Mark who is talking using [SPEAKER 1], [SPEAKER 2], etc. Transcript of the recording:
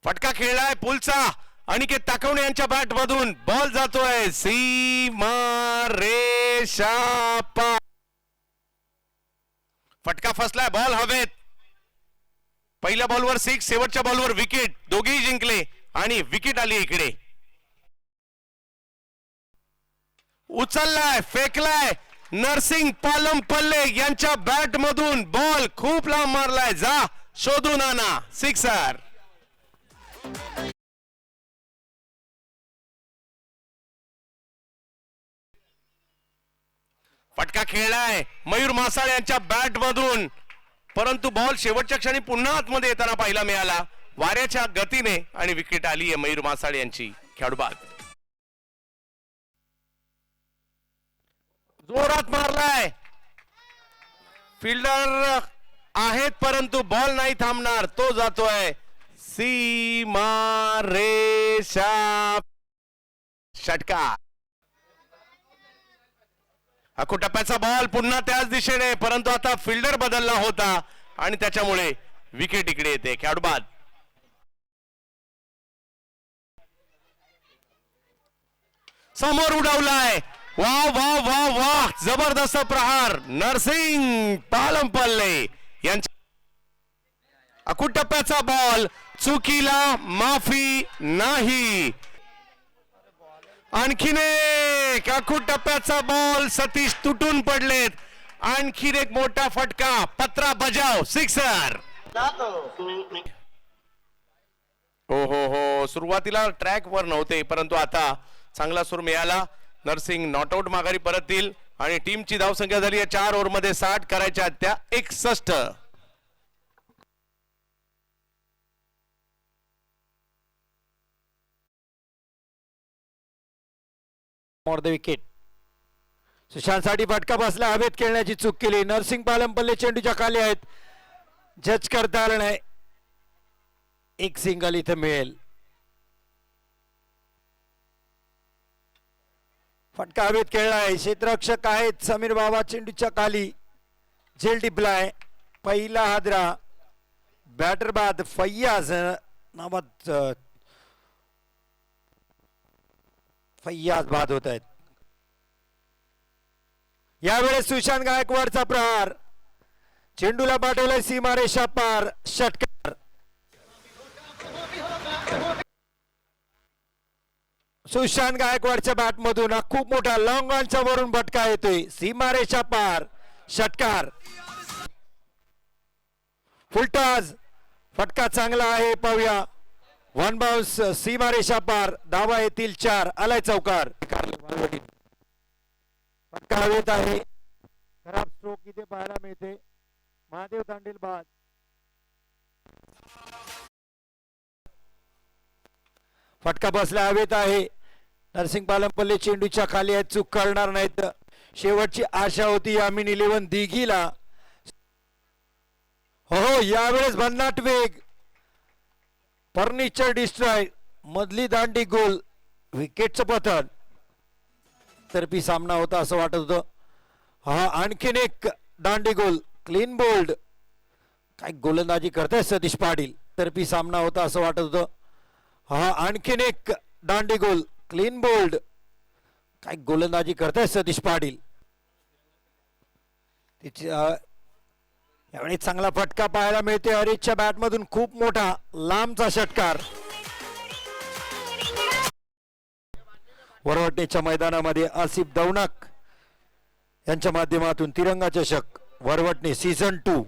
[SPEAKER 1] फटका खेळलाय पुलचा अनिकेत ताकवणे यांच्या बॅट मधून बॉल जातोय सीमा रेषा पार. फटका फसलाय बॉल हवेत. पहिल्या बॉलवर 6 शेवटच्या बॉलवर विकेट दोघेही जिंकले आणि विकेट आली इकडे. उचललाय फेकलाय नरसिंग पालमपल्ले यांच्या बॅट मधून बॉल खूप लांब मारलाय. जा शोधून आणा सिक्सर. फटका खेळलाय मयूर मासाळ यांच्या बॅट मधून परंतु बॉल शेवटच्या क्षणी पुन्हा आतमध्ये येताना पाहायला मिळाला वाऱ्याच्या गतीने आणि विकेट आली आहे मयूर मासाळ यांची. खेळाडू बाद. जोरात मारलाय फिल्डर आहेत परंतु बॉल नाही थांबणार. तो जातोय सीमा रेषा षटकार. टप्प्याचा बॉल पुन्हा त्याच दिशेने परंतु आता फिल्डर बदलला होता आणि त्याच्यामुळे विकेट इकडे येते. खेळाडू बाद. समोर उडवलाय. वाह वाह वाह वाह जबरदस्त प्रहार नरसिंग पालमपल्ले यांच्या. टप्प्याचा बॉल चुकीला माफी नाही. आणखीन एक टप्प्याचा बॉल सतीश तुटून पडलेत. आणखीन एक मोठा फटका पत्रा बजाव सिक्सर. हो हो हो सुरुवातीला ट्रॅक वर नव्हते परंतु आता चांगला सूर मिळाला. नरसिंग नॉट आउट माघारी परततील आणि टीमची धावसंख्या झाली आहे 4 ओव्हरमध्ये 60 करायच्या त्या 61.
[SPEAKER 2] The wicket. सुशांत साठी फटका बसला. हवेत खेळण्याची चूक केली. नरसिंग पालमपल्ले चेंडूच्या खाली आहेत. जज करता आलं नाही. एक सिंगल इथे मिळेल. फटका हवेत खेळलाय. क्षेत्ररक्षक आहेत समीर बाबा चेंडूच्या खाली. झेल टिपलाय. पहिला हादरा बॅटर बाद फैयाज नावात फैयाज बाद होत आहेत. यावेळेस सुशांत गायकवाडचा प्रहार. चेंडूला पाठवलाय सीमारेषा पार षटकार. सुशांत गायकवाडच्या बॅट मधून खूप मोठा लॉंग ऑनच्या वरून फटका येतोय. सीमारेषा पार षटकार. फुलटॉस फटका चांगला आहे पाहूया. 1 बाउन्स सीमारेषा पार. धावा येतील 4. आलाय चौकार. फटका हवेत आहे. खराब स्ट्रोक इथे पाहायला मिळते. महादेव तांडेल बाद. फटका बसला हवेत आहे. नरसिंग पालमपल्ले चेंडूच्या खाली आहेत. चूक करणार नाहीत. शेवटची आशा होती यामीन 11 दिघीला. हो यावेळेस भन्नाट वेग. फर्निचर डिस्ट्रॉय मधली दांडी गोल. विकेटचं पतन. तर्फी सामना होता असं वाटत होतं. हा आणखीन एक दांडी गोल. Clean bowled. काय गोलंदाजी करताय सतीश पाटील. तर्फी सामना होता असं वाटत होतं. हा आणखीन एक दांडी गोल. Clean bowled. काय गोलंदाजी करताय सतीश पाटील. यावेळी चांगला फटका पाहायला मिळते. हरीशच्या बॅट मधून खूप मोठा लांबचा षटकार. वरवटेच्या मैदानामध्ये आसिफ दौनक यांच्या माध्यमातून तिरंगा चषक वरवटणे सीझन 2